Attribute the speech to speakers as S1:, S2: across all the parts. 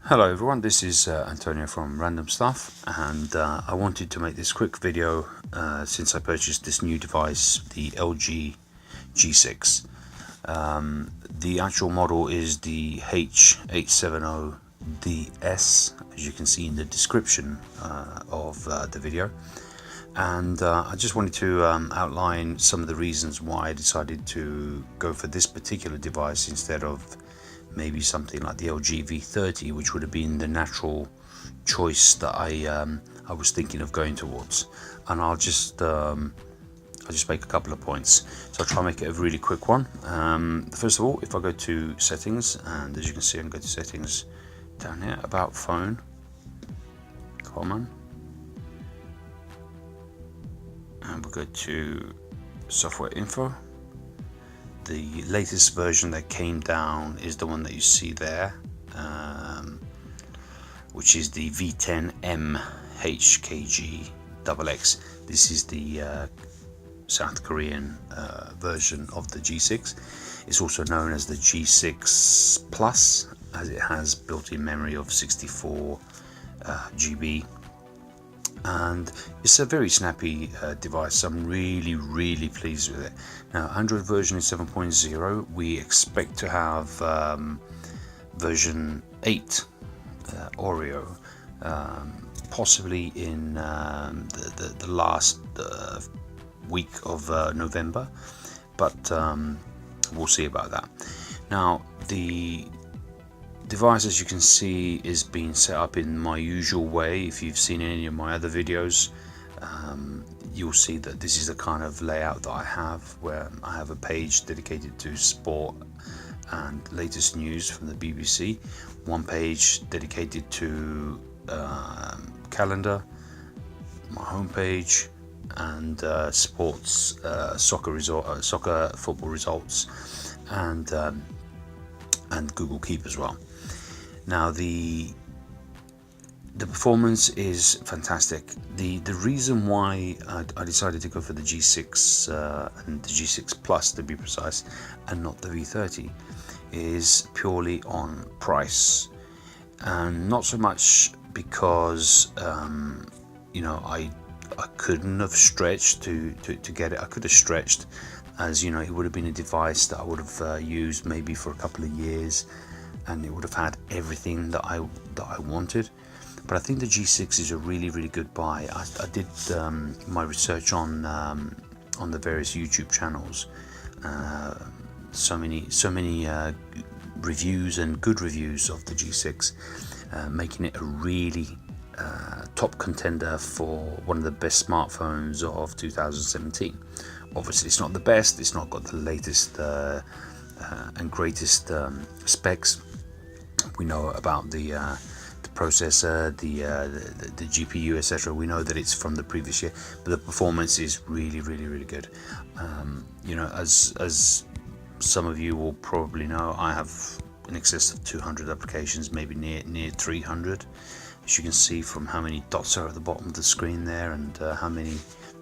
S1: Hello everyone, this is Antonio from RandomStuff, and I wanted to make this quick video since I purchased this new device, the LG G6. The actual model is the H870DS, as you can see in the description of the video. And I just wanted to outline some of the reasons why I decided to go for this particular device instead of maybe something like the LG V30, which would have been the natural choice that I was thinking of going towards. And I'll just make a couple of points. So I'll try and make it a really quick one. First of all, if I go to settings, and as you can see, I can go to settings down here, about phone, common, and we'll go to software info. The latest version that came down is the one that you see there, which is the V10 HKG XX. This is the South Korean version of the G6. It's also known as the G6 Plus, as it has built-in memory of 64 GB. And it's a very snappy device. I'm really pleased with it. Now, Android version is 7.0. We expect to have version 8 Oreo possibly in the last week of November, but we'll see about that. Now, the device, as you can see, is being set up in my usual way. If you've seen any of my other videos, you'll see that this is the kind of layout that I have, where I have a page dedicated to sport and latest news from the BBC, one page dedicated to calendar, my homepage, and sports, soccer football results, and Google Keep as well. Now, the performance is fantastic. The reason why I decided to go for the G6 and the G6 Plus, to be precise, and not the V30, is purely on price, and not so much because I couldn't have stretched to get it. I could have stretched, as it would have been a device that I would have used maybe for a couple of years, and it would have had everything that I wanted. But I think the G6 is a really good buy. I did my research on the various YouTube channels. So many reviews, and good reviews of the G6, making it a really top contender for one of the best smartphones of 2017. Obviously, it's not the best. It's not got the latest and greatest specs. We know about the processor, the GPU, etc. We know that it's from the previous year, but the performance is really good. As some of you will probably know, I have in excess of 200 applications, maybe near 300. As you can see from how many dots are at the bottom of the screen there, and how many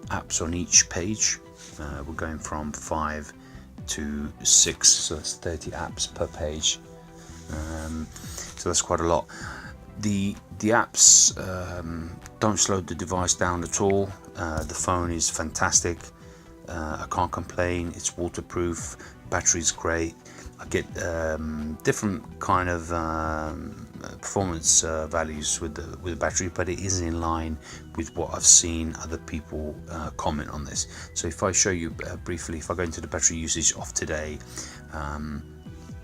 S1: apps on each page. We're going from 5 to 6, so that's 30 apps per page. So that's quite a lot. The apps don't slow the device down at all. The phone is fantastic. I can't complain. It's waterproof. Battery's great. I get different kind of performance values with the battery, but it is in line with what I've seen other people comment on this. So if I show you briefly, if I go into the battery usage of today,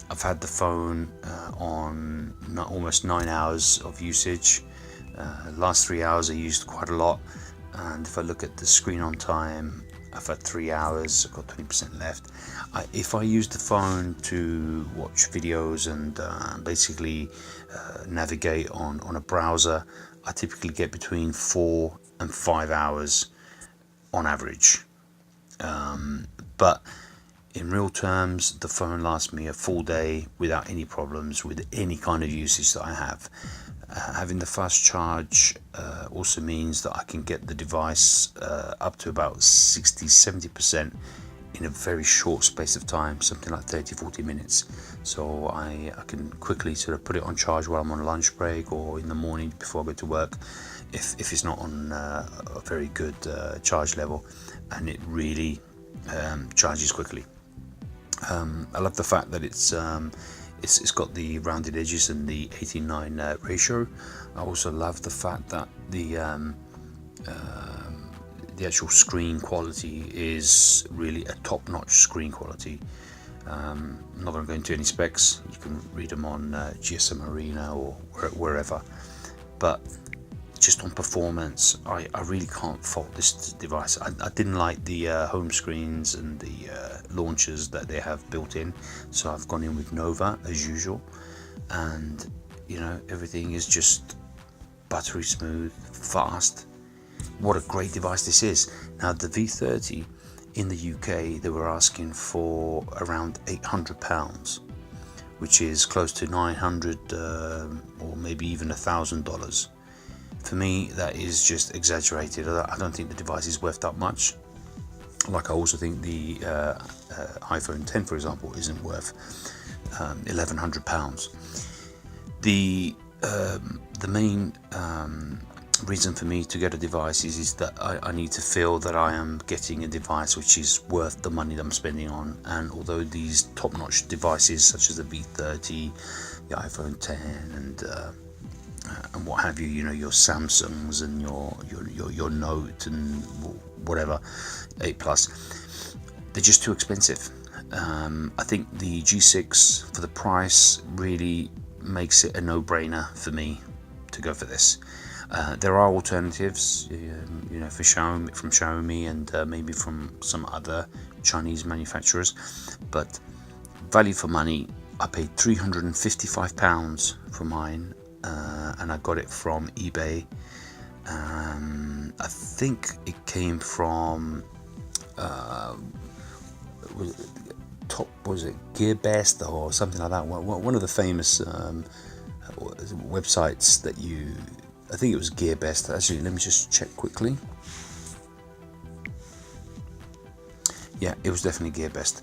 S1: I've had the phone on almost 9 hours of usage. Last 3 hours I used quite a lot, and if I look at the screen on time, I've had 3 hours. I've got 20% left. If I use the phone to watch videos and basically navigate on a browser, I typically get between 4 and 5 hours on average. But in real terms, the phone lasts me a full day without any problems with any kind of usage that I have. Having the fast charge also means that I can get the device up to about 60-70% in a very short space of time, something like 30-40 minutes. So I can quickly sort of put it on charge while I'm on lunch break or in the morning before I go to work, if it's not on a very good charge level, and it really charges quickly. I love the fact that it's got the rounded edges and the 18:9 ratio. I also love the fact that the actual screen quality is really a top-notch screen quality. I'm not going to go into any specs. You can read them on GSM Arena or wherever, but just on performance, I really can't fault this device. I didn't like the home screens and the launchers that they have built in, so I've gone in with Nova as usual, and you know, everything is just buttery smooth, fast. What a great device this is. Now the V30 in the UK, they were asking for around £800, which is close to $900 or maybe even $1,000. For me, that is just exaggerated. I don't think the device is worth that much. Like I also think the iPhone 10, for example, isn't worth £1,100. The main reason for me to get a device is that I need to feel that I am getting a device which is worth the money that I'm spending on. And although these top-notch devices such as the V30, the iPhone 10 and what have you, you know, your Samsungs and your Note and whatever 8 Plus, they're just too expensive. I think the G6 for the price really makes it a no-brainer for me to go for this. There are alternatives, you know, from Xiaomi and maybe from some other Chinese manufacturers, but value for money. I paid £355 for mine, and I got it from eBay. I think it came from was it GearBest or something like that? One of the famous websites that I think it was GearBest. Actually, let me just check quickly. Yeah, it was definitely GearBest.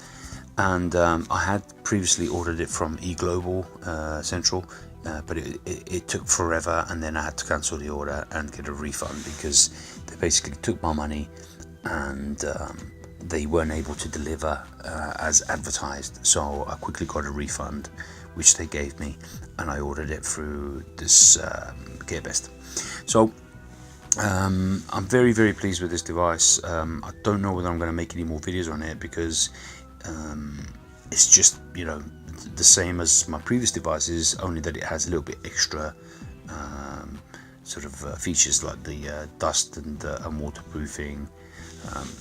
S1: And I had previously ordered it from eGlobal Central, but it took forever, and then I had to cancel the order and get a refund because they basically took my money and they weren't able to deliver as advertised. So I quickly got a refund, which they gave me, and I ordered it through this GearBest. So I'm very, very pleased with this device. I don't know whether I'm going to make any more videos on it because it's just, you know, the same as my previous devices, only that it has a little bit extra sort of features like the dust and waterproofing.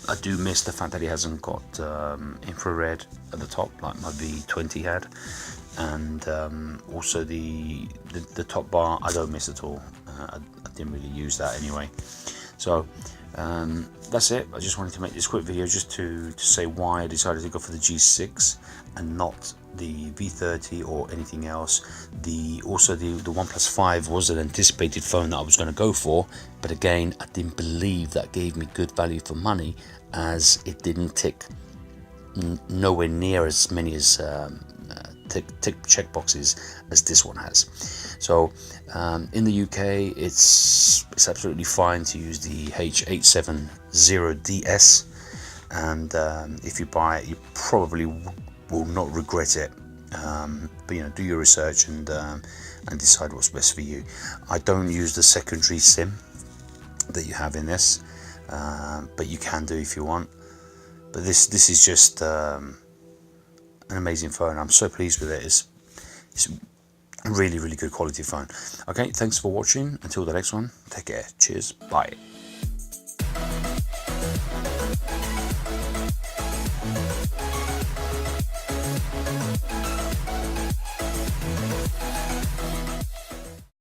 S1: I do miss the fact that it hasn't got infrared at the top like my V20 had, and also the top bar I don't miss at all. I didn't really use that anyway. So that's it. I just wanted to make this quick video just to say why I decided to go for the G6 and not the V30 or anything else. Also the OnePlus 5 was an anticipated phone that I was going to go for, but again, I didn't believe that gave me good value for money, as it didn't tick nowhere near as many as tick check boxes as this one has. So in the UK, it's absolutely fine to use the H870DS, and if you buy it, you probably will not regret it. But you know, do your research and decide what's best for you. I don't use the secondary SIM that you have in this, but you can do if you want. But this is just an amazing phone. I'm so pleased with it. It's a really, really good quality phone. Okay, thanks for watching. Until the next one, take care. Cheers. Bye.